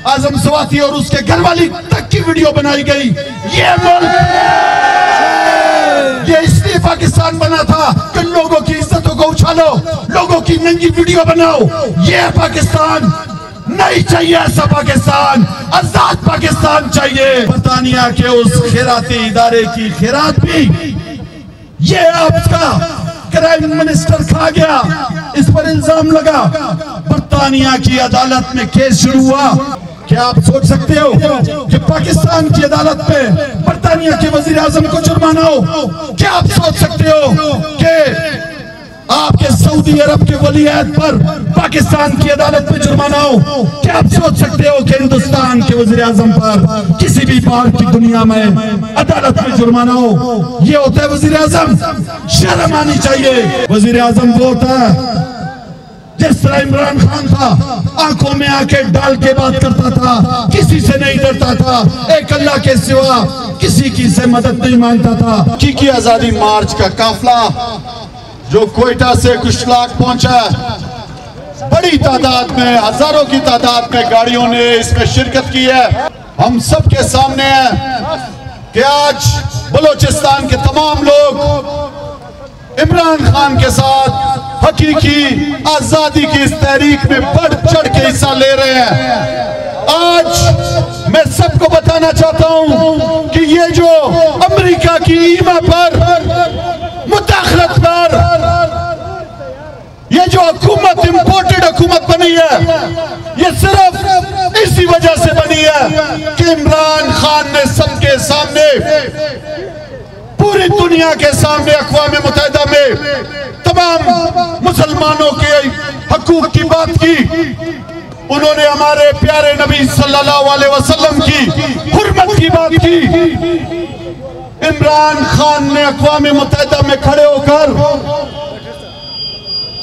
आजम सवाती और उसके घरवाली तक की वीडियो बनाई गई। ये मुल्क ये इसलिए पाकिस्तान बना था कि लोगों की इज्जतों को उछालो, लोगों की नंगी वीडियो बनाओ। ये पाकिस्तान नहीं चाहिए, ऐसा पाकिस्तान, आजाद पाकिस्तान चाहिए। बरतानिया के उस खैराती इदारे की खैरात भी ये आपका क्राइम मिनिस्टर खा गया, इस पर इल्जाम लगा। बरतानिया की अदालत में केस शुरू हुआ। क्या आप सोच सकते हो कि पाकिस्तान की अदालत में बरतानिया के वजीर आजम को जुर्माना हो? क्या आप सोच सकते हो कि आपके सऊदी अरब के वली अहद पर पाकिस्तान की अदालत में जुर्माना हो? क्या आप सोच सकते हो कि हिंदुस्तान के वजीर आजम पर किसी भी बाहर की दुनिया में अदालत में जुर्माना हो? ये होता है वजीर आजम? शर्म आनी चाहिए। वजीर आजम वो होता है जिस तरह इमरान खान था, आंखों में आंखें डाल के बात करता था, किसी से नहीं डरता था, एक अल्लाह के सिवा किसी की से मदद नहीं मांगता था। की आजादी मार्च का काफला जो क्वेटा से कुशलाक पहुंचा, बड़ी तादाद में, हजारों की तादाद में गाड़ियों ने इसमें शिरकत की है। हम सब के सामने है कि आज बलोचिस्तान के तमाम लोग इमरान खान के साथ हकीकी आजादी की इस तहरीक में बढ़ चढ़ के हिस्सा ले रहे हैं। आज मैं सबको बताना चाहता हूं कि ये जो अमेरिका की ईमा पर, मुदाखलत पर, ये जो हुकूमत इंपोर्टेड हुकूमत बनी है, ये सिर्फ इसी वजह से बनी है कि इमरान खान ने सबके सामने, पूरी दुनिया के सामने, अक़वाम मुत्तहिदा में तमाम मुसलमानों के हकूक की बात की। उन्होंने हमारे प्यारे नबी सल्लल्लाहु अलैहि वसल्लम की हुर्मत की बात की। इमरान खान ने अक़वाम मुत्तहिदा में खड़े होकर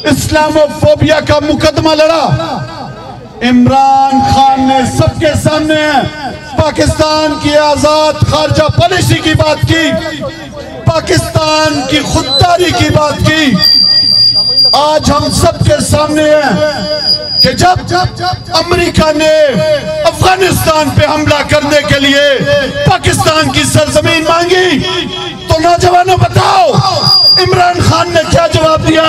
इस्लामोफोबिया का मुकदमा लड़ा। इमरान खान ने सबके सामने पाकिस्तान की आजाद खारजा पॉलिसी की बात की, पाकिस्तान की खुददारी की बात की। आज हम सबके सामने है कि जब अमेरिका ने अफगानिस्तान पे हमला करने के लिए पाकिस्तान की सरजमीन मांगी, तो नौजवानों बताओ इमरान खान ने क्या जवाब दिया?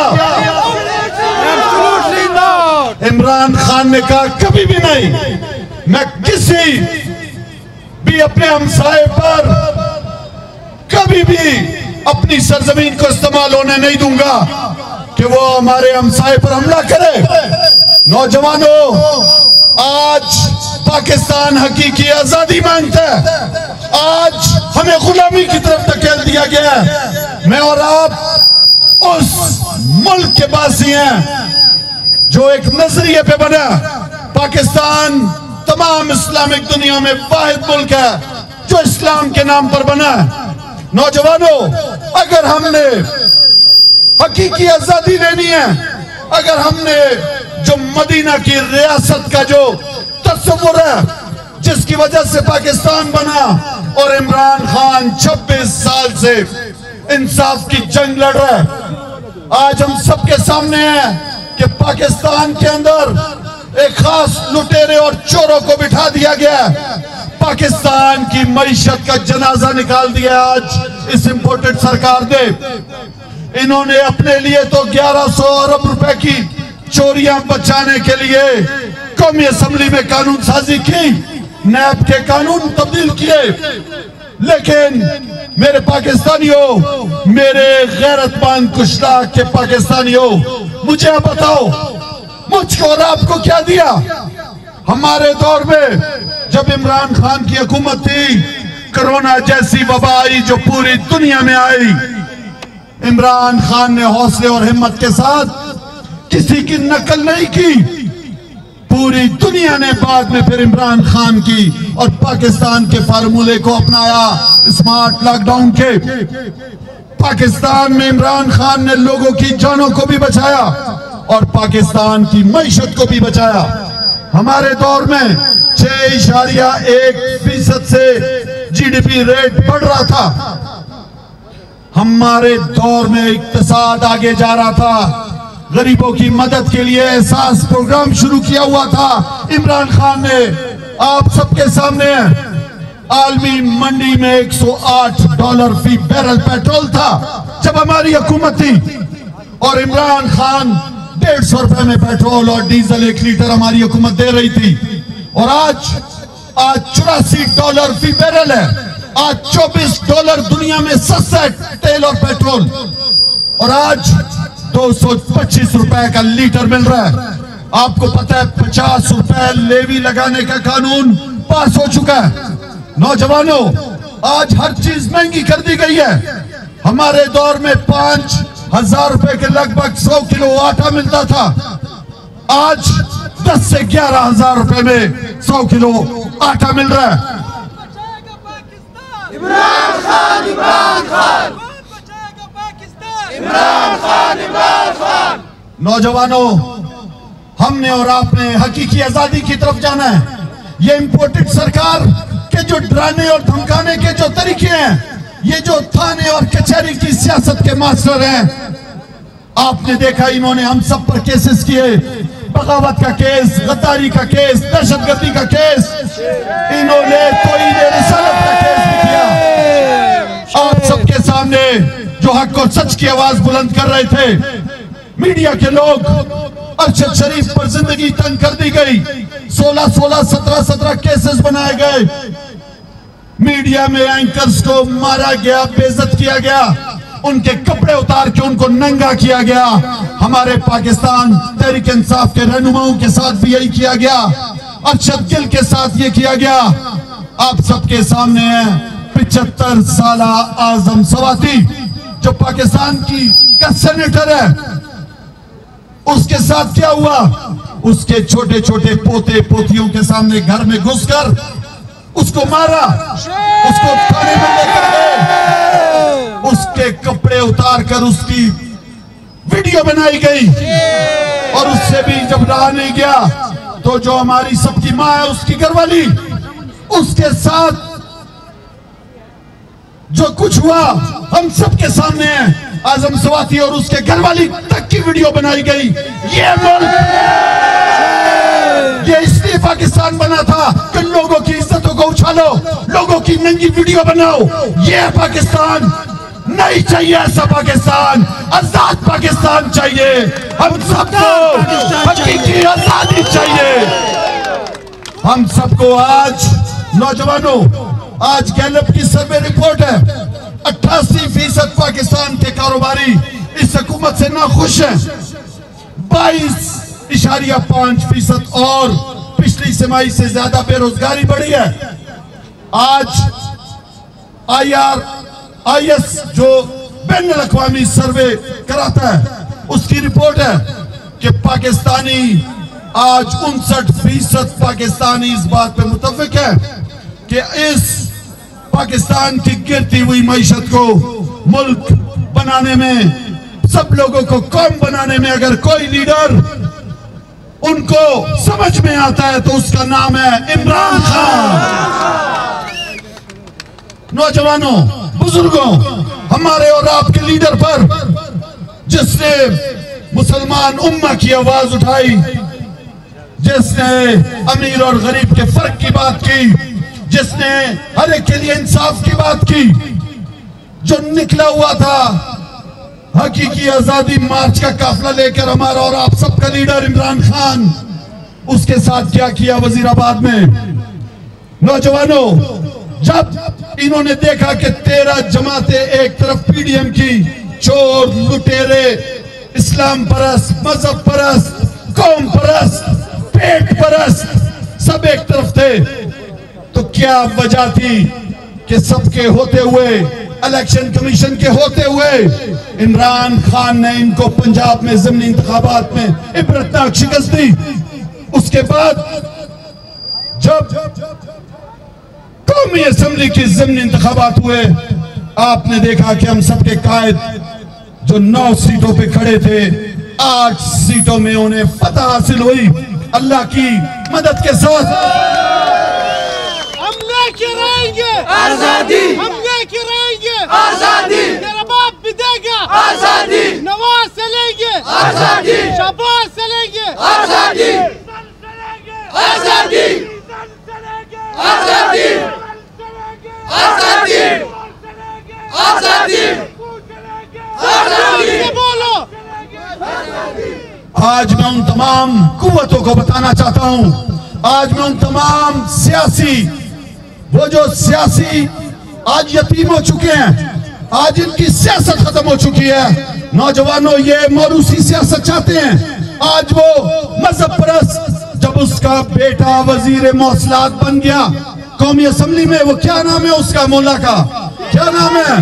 इमरान खान ने कहा कभी भी नहीं, मैं किसी भी अपने हमसाए पर कभी भी अपनी सरजमीन को इस्तेमाल होने नहीं दूंगा कि वो हमारे हमसाए पर हमला करे। नौजवानों, आज पाकिस्तान हकीकी आजादी मांगता है। आज हमें गुलामी की तरफ धकेल दिया गया है। मैं और आप उस मुल्क के वासी हैं जो एक नजरिए पे बना। पाकिस्तान तमाम इस्लामिक दुनिया में वाहिद मुल्क है जो इस्लाम के नाम पर बना है। नौजवानों, अगर हमने हकीकी आजादी लेनी है, अगर हमने जो मदीना की रियासत का जो तस्वुर है जिसकी वजह से पाकिस्तान बना, और इमरान खान 26 साल से इंसाफ की जंग लड़ रहा है। आज हम सबके सामने है कि पाकिस्तान के अंदर एक खास लुटेरे और चोरों को बिठा दिया गया है। पाकिस्तान की मईशत का जनाजा निकाल दिया आज इस इंपोर्टेड सरकार ने। इन्होंने अपने लिए तो 1100 अरब रुपए की चोरियां बचाने के लिए कौमी असेंबली में कानून साजी की, नैब के कानून तब्दील किए। लेकिन मेरे पाकिस्तानियों, मेरे गैरतमंद कुशलाक के पाकिस्तानियों, मुझे आप बताओ, मुझको और आपको क्या दिया? हमारे दौर में जब इमरान खान की हुकूमत थी, कोरोना जैसी वबा आई जो पूरी दुनिया में आई, इमरान खान ने हौसले और हिम्मत के साथ किसी की नकल नहीं की। पूरी दुनिया ने बाद में फिर इमरान खान की और पाकिस्तान के फार्मूले को अपनाया, स्मार्ट लॉकडाउन के। पाकिस्तान में इमरान खान ने लोगों की जानों को भी बचाया और पाकिस्तान की मईशत को भी बचाया। हमारे दौर में 6.1% से जीडीपी रेट बढ़ रहा था। हमारे दौर में इक्तिसाद आगे जा रहा था। गरीबों की मदद के लिए एहसास प्रोग्राम शुरू किया हुआ था इमरान खान ने, आप सबके सामने है, आलमी मंडी में $108 फी बैरल पेट्रोल था जब हमारी हुकूमत थी, और इमरान खान 150 रुपए में पेट्रोल और डीजल 1 लीटर हमारी हुकूमत दे रही थी। और आज $84 फी बैरल है। आज $24 दुनिया में सस्ता है तेल और पेट्रोल, और आज 225 रुपए का लीटर मिल रहा है। आपको पता है 50 रुपए लेवी लगाने का कानून पास हो चुका है। नौजवानों, आज हर चीज महंगी कर दी गई है। हमारे दौर में 5,000 रुपए के लगभग 100 किलो आटा मिलता था। आज 10 से 11,000 रुपए में 100 किलो आटा मिल रहा है। इमरान खान, इमरान खान, बचाएगा पाकिस्तान, इमरान खान, इमरान खान। नौजवानों, हमने और आपने हकीकी आजादी की तरफ जाना है। ये इंपोर्टेड सरकार के जो डराने और धमकाने के जो तरीके हैं, ये जो थाने और कचहरी की सियासत के मास्टर हैं, आपने देखा इन्होंने हम सब पर केसेस किए। बगावत का केस, गद्दारी का केस, दहशतगर्दी का केस, इन्होंने तौहीन रिसालत का केस भी किया। आप सबके सामने जो हक और सच की आवाज बुलंद कर रहे थे, मीडिया के लोग, अरशद शरीफ पर जिंदगी तंग कर दी गई। 16, 17 केसेस बनाए गए। मीडिया में एंकर्स को मारा गया, बेइज्जत किया गया, उनके कपड़े उतार के उनको नंगा किया गया। हमारे पाकिस्तान तहरीक इंसाफ के रहनुमाओं के साथ भी यही किया गया। अरशद गिल के साथ ये किया गया। आप सबके सामने है 75 साल आजम सवाती, जो पाकिस्तान का सेनेटर है। उसके साथ क्या हुआ? उसके छोटे छोटे पोते पोतियों के सामने घर में घुसकर उसको मारा, उसको थाने में लेकर गए, उसके कपड़े उतार कर उसकी वीडियो बनाई गई। और उससे भी जब रहा नहीं गया तो जो हमारी सबकी माँ है, उसकी घरवाली, उसके साथ जो कुछ हुआ हम सबके सामने है। आजम सवाती और उसके घरवाली तक की वीडियो बनाई गई। ये मुल्क, ये इसलिए पाकिस्तान बना था कि लोगों की इज्जतों को उछालो, लोगों की नंगी वीडियो बनाओ। ये पाकिस्तान नहीं चाहिए, ऐसा पाकिस्तान, आजाद पाकिस्तान चाहिए। हम सबको हकीकी आजादी चाहिए। हम सबको आज, नौजवानों, आज गैलप की सर्वे रिपोर्ट है, 88% पाकिस्तान के कारोबारी इस हुकूमत से नाखुश हैं। 22.5% और पिछली तिमाही से ज्यादा बेरोजगारी बढ़ी है। आज IRIS जो बैन अल-अक़वामी सर्वे कराता है, उसकी रिपोर्ट है कि पाकिस्तानी आज 59% पाकिस्तानी इस बात पे मुत्तफिक है कि इस पाकिस्तान की गिरती हुई मईशत को मुल्क बनाने में, सब लोगों को कौम बनाने में अगर कोई लीडर उनको समझ में आता है तो उसका नाम है इमरान खान। नौजवानों, बुजुर्गों, हमारे और आपके लीडर पर, जिसने मुसलमान उम्मा की आवाज उठाई, जिसने अमीर और गरीब के फर्क की बात की, जिसने हर एक के लिए इंसाफ की बात की, जो निकला हुआ था हकीकी आजादी मार्च का काफिला लेकर, हमारा और आप सबका लीडर इमरान खान, उसके साथ क्या किया वजीराबाद में। नौजवानों, जब इन्होंने देखा कि 13 जमातें, एक तरफ PDM की चोर, लुटेरे, इस्लाम परस्त, मजहब परस्त, कौम परस्त, पेट परस्त, सब एक तरफ थे, तो क्या वजह थी कि सबके होते हुए, इलेक्शन कमीशन के होते हुए, इमरान खान ने इनको पंजाब में ज़िमनी इंतखाबात में इबरतनाक शिकस्त दी। उसके बाद जब कौमी असेंबली की ज़िमनी इंतखाबात हुए, आपने देखा कि हम सबके कायद जो 9 सीटों पे खड़े थे, 8 सीटों में उन्हें फतह हासिल हुई अल्लाह की मदद के साथ। हम लेके रहेंगे आजादी, हम लेके रहेंगे आजादी, तेरा बाप भी देगा आजादी, नवाज से लेंगे आजादी, शहबाज से लेंगे आजादी, आजादी आजादी। आज मैं उन तमाम कुव्वतों को बताना चाहता हूं, आज मैं उन तमाम सियासी, वो जो सियासी आज यतीम हो चुके हैं, आज इनकी सियासत खत्म हो चुकी है। नौजवानों, ये मौरूसी सियासत चाहते हैं। आज वो मजहब परस्त, जब उसका बेटा वजीर मौसलात बन गया कौमी असम्बली में, वो क्या नाम है उसका, मोला का क्या नाम है?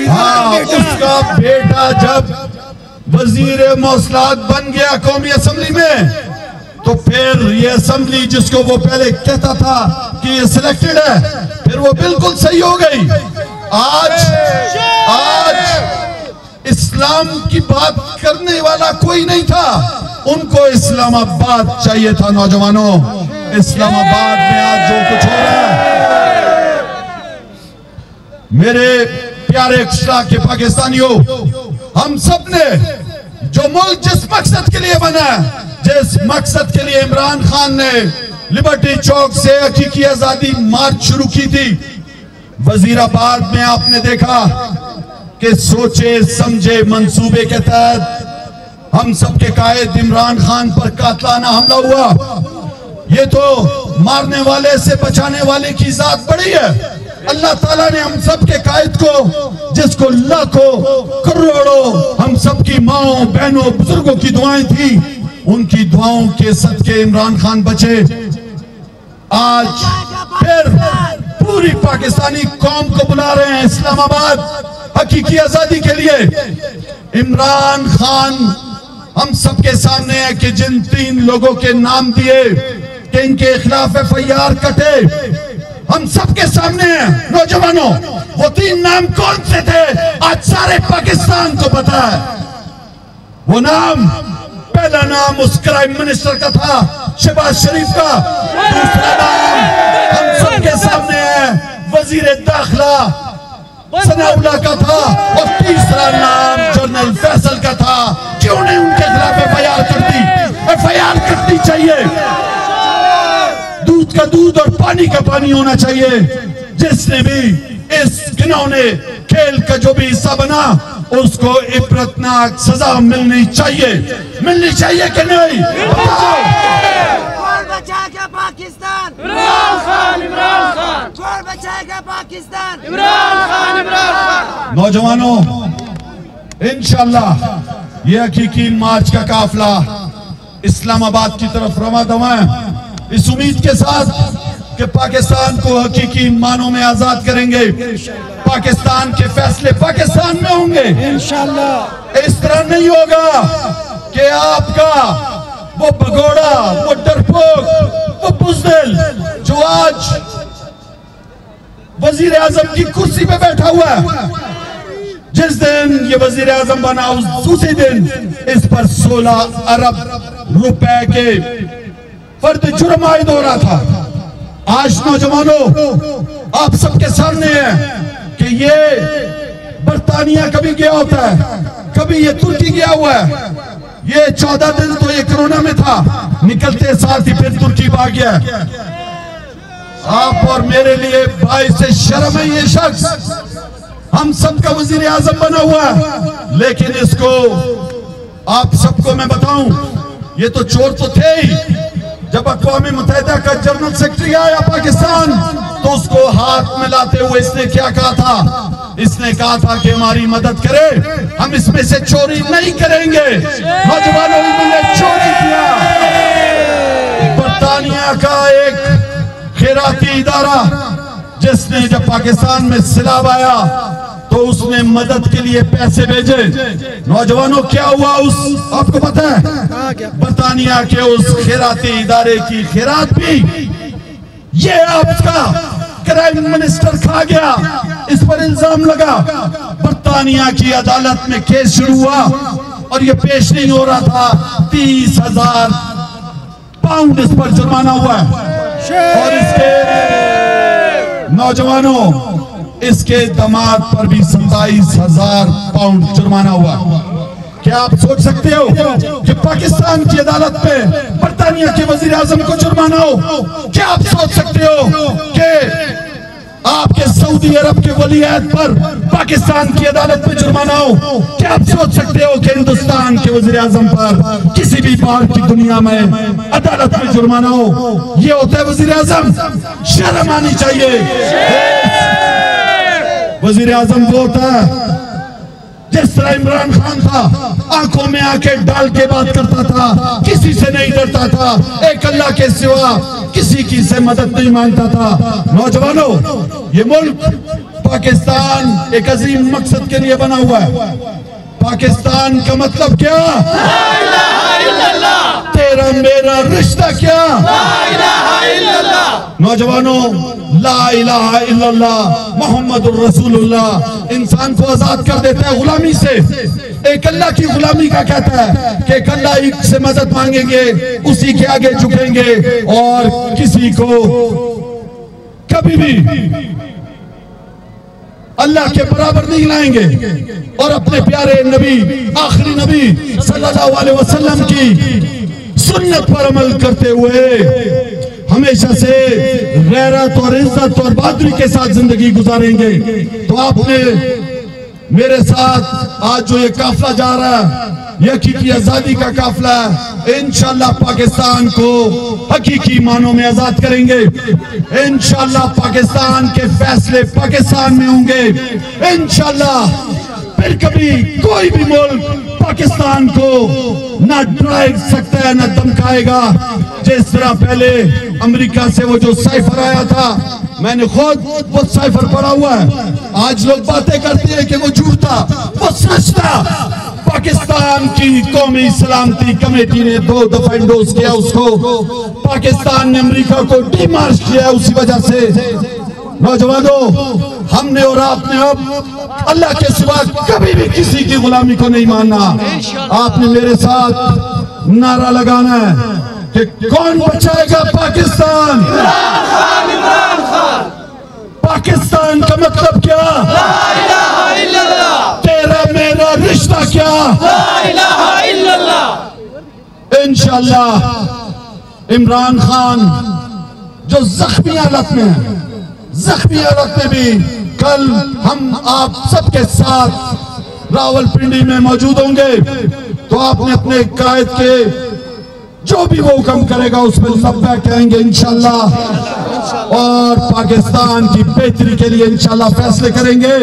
हाँ, उसका बेटा जब वजीर मौसलात बन गया कौमी असम्बली में, तो फिर ये असम्बली जिसको वो पहले कहता था कि ये सिलेक्टेड है, फिर वो बिल्कुल सही हो गई। आज इस्लाम की बात करने वाला कोई नहीं था, उनको इस्लामाबाद चाहिए था। नौजवानों, इस्लामाबाद में आज जो कुछ हो रहा है, मेरे प्यारे इख्तिलाफ के पाकिस्तानियों, हम सब ने जो मुल्क जिस मकसद के लिए बना, जिस मकसद के लिए इमरान खान ने लिबर्टी चौक से हकीकी आजादी मार्च शुरू की थी, वजीराबाद में आपने देखा कि सोचे समझे मंसूबे के तहत हम सबके कायद इमरान खान पर कातलाना हमला हुआ। ये तो मारने वाले से बचाने वाले की जात बड़ी है। अल्लाह ताला ने हम सब के कायद को, जिसको लाखों करोड़ों हम सब की माओ बहनों बुजुर्गों की दुआएं थी, उनकी दुआओं के सदके इमरान खान बचे। आज फिर पूरी पाकिस्तानी कौम को बुला रहे हैं इस्लामाबाद हकीकी आजादी के लिए। इमरान खान हम सबके सामने है कि जिन 3 लोगों के नाम दिए कि इनके खिलाफ FIR कटे, हम सबके सामने है। नौजवानों, वो 3 नाम कौन से थे आज सारे पाकिस्तान को पता है। वो नाम, पहला नाम उस क्राइम मिनिस्टर का था शहबाज शरीफ का, दूसरा नाम हम सबके सामने है वजीर दाखिला सनाउल्लाह का था, और तीसरा नाम जनरल फैसल का था। क्यों नहीं उनके खिलाफ FIR करती? FIR करनी चाहिए। दूध का दूध और पानी का पानी होना चाहिए। जिसने भी इस घिनौने खेल का जो भी हिस्सा बना, उसको इबरतनाक सजा मिलनी चाहिए। मिलनी चाहिए कि नहीं? कौन बचाएगा पाकिस्तान? इमरान खान, इमरान खान। कौन बचाएगा पाकिस्तान? इमरान खान, इमरान खान। नौजवानों, इंशाअल्लाह ये हकीकी मार्च का काफिला इस्लामाबाद की तरफ रवा दवा है, इस उम्मीद के साथ कि पाकिस्तान को हकीकी मानों में आजाद करेंगे। पाकिस्तान के फैसले पाकिस्तान में होंगे इंशाअल्लाह। इस तरह नहीं होगा कि आपका वो भगोड़ा, वो डरपोक, वो बुज़दिल जो आज वजीर आजम की कुर्सी पे बैठा हुआ है, जिस दिन ये वजीर आजम बना उसी दिन इस पर 16 अरब रुपए के फर्द जुर्म आयद हो रहा था। आज नौजवानों, आप सबके सामने है कि ये बर्तानिया कभी गया होता है, कभी ये तुर्की गया हुआ है। ये 14 दिन तो ये कोरोना में था, निकलते साथ ही फिर तुर्की भाग गया। आप और मेरे लिए बाइस से शर्म है ये शख्स, हम सबका वजीर आजम बना हुआ है, लेकिन इसको आप सबको मैं बताऊं, ये तो चोर तो थे ही। जब अक़वाम मुत्तहिदा का जनरल सेक्रेटरी आया पाकिस्तान, तो उसको हाथ मिलाते हुए इसने क्या कहा था? इसने कहा था कि हमारी मदद करे, हम इसमें से चोरी नहीं करेंगे। नौजवानों ने चोरी किया। बर्तानिया का एक खैराती इदारा, जिसने जब पाकिस्तान में सैलाब आया तो उसने मदद के लिए पैसे भेजे। नौजवानों, क्या हुआ उस, आपको पता है? बर्तानिया के उस खैराती इदारे की खैरात भी ये आपका क्राइम मिनिस्टर खा गया। इस पर इल्जाम लगा। बर्तानिया की अदालत में केस शुरू हुआ और ये पेश नहीं हो रहा था। 30,000 पाउंड इस पर जुर्माना हुआ और इसके नौजवानों, इसके दामाद पर भी 27,000 पाउंड जुर्माना हुआ। क्या आप सोच सकते हो कि पाकिस्तान की अदालत में बर्तानिया के वजीर आजम को जुर्माना हो? क्या आप सोच सकते हो कि आपके सऊदी अरब के वलीअहद पर पाकिस्तान की अदालत में जुर्माना हो, क्या आप सोच सकते हो कि हिंदुस्तान के वज़ीर आज़म पर किसी भी बाहर की दुनिया में अदालत में जुर्माना हो? ये होता है वज़ीर आज़म? शर्म आनी चाहिए। वज़ीर आज़म वो होता है जिस तरह इमरान खान था, आंखों में आंखें डाल के बात करता था, किसी से नहीं डरता था, एक अल्लाह के सिवा किसी की से मदद नहीं मांगता था। नौजवानों, ये मुल्क पाकिस्तान एक अजीम मकसद के लिए बना हुआ है। पाकिस्तान का मतलब क्या? ला इलाहा इल्लल्लाह। तेरा मेरा रिश्ता क्या? ला इलाहा इल्लल्लाह। नौजवानों, ला इलाहा इल्लल्लाह मुहम्मदुर रसूलुल्लाह इंसान को आजाद कर देता है गुलामी से। एक अल्लाह की गुलामी का कहता है कि एक अल्लाह से मदद मांगेंगे, उसी के आगे झुकेंगे और किसी को कभी भी अल्लाह के बराबर नहीं लाएंगे। और अपने प्यारे नबी, आखिरी नबी सल्लल्लाहु अलैहि वसल्लम की सुन्नत पर अमल करते हुए हमेशा से गैरत और इज्जत और बहादुरी के साथ जिंदगी गुजारेंगे। तो आपने मेरे साथ आज जो ये काफिला जा रहा है, ये हकीकी आजादी का काफिला है। इंशाअल्लाह पाकिस्तान को हकीकी मानों में आजाद करेंगे। इंशाअल्लाह पाकिस्तान के फैसले पाकिस्तान में होंगे। इंशाअल्लाह फिर कभी कोई भी मुल्क पाकिस्तान को ना डरा सकता है ना धमकाएगा। जिस तरह पहले अमेरिका से वो जो साइफर आया था, मैंने खुद वो साइफर पढ़ा हुआ है। आज लोग बातें करते हैं कि वो झूठ था, वो सच था। पाकिस्तान की कौमी सलामती कमेटी ने 2 दफा इंडोर्स किया उसको। पाकिस्तान ने अमेरिका को डिमार्च किया उसी वजह से। नौजवानों, हमने और आपने अब अल्लाह के सिवा कभी भी किसी की गुलामी को नहीं मानना। आपने मेरे साथ नारा लगाना है कि कौन बचाएगा पाकिस्तान? इमरान खान, इमरान खान। पाकिस्तान का मतलब क्या? ला इलाहा इल्लल्लाह। तेरा मेरा रिश्ता क्या? ला इलाहा इल्लल्लाह। इंशाअल्लाह इमरान खान जो जख्मी हालत में है, जख्मी हालत में भी कल हम आप सबके साथ रावलपिंडी में मौजूद होंगे। तो आपने अपने कायद के जो भी वो हुक्म करेगा उसमें लब्बैक कहेंगे इंशाअल्लाह। और पाकिस्तान की बेहतरी के लिए इंशाअल्लाह फैसले करेंगे।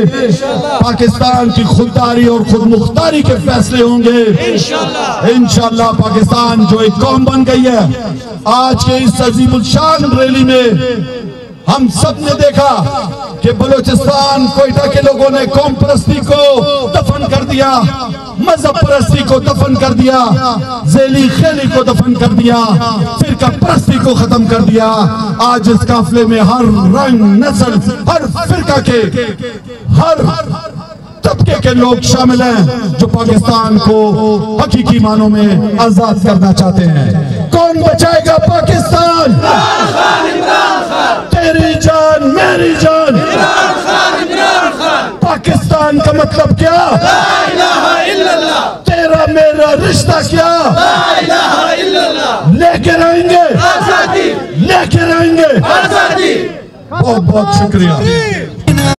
पाकिस्तान की खुददारी और खुद मुख्तारी के फैसले होंगे इंशाअल्लाह। पाकिस्तान जो एक कौम बन गई है, आज के इस अजीमुल शान रैली में हम सब ने देखा कि बलूचिस्तान कोयटा के लोगों ने कौम परस्ती को दफन कर दिया, मजहब परस्ती को दफन कर दिया, ज़ेली खेली को दफन कर दिया, फिरका परस्ती को खत्म कर दिया। आज इस काफिले में हर रंग, नस्ल, हर फिरका के, हर तबके के लोग शामिल हैं जो पाकिस्तान को हकीकी मानों में आजाद करना चाहते हैं। कौन बचाएगा पाकिस्तान? इमरान खान, इमरान खान। तेरी जान मेरी जान। इमरान खान, इमरान खान। पाकिस्तान का मतलब क्या? ला इलाहा इल्लल्लाह। तेरा मेरा रिश्ता क्या? ला इलाहा इल्लल्लाह। लेके रहेंगे आजादी, लेके रहेंगे। आजादी। बहुत बहुत शुक्रिया।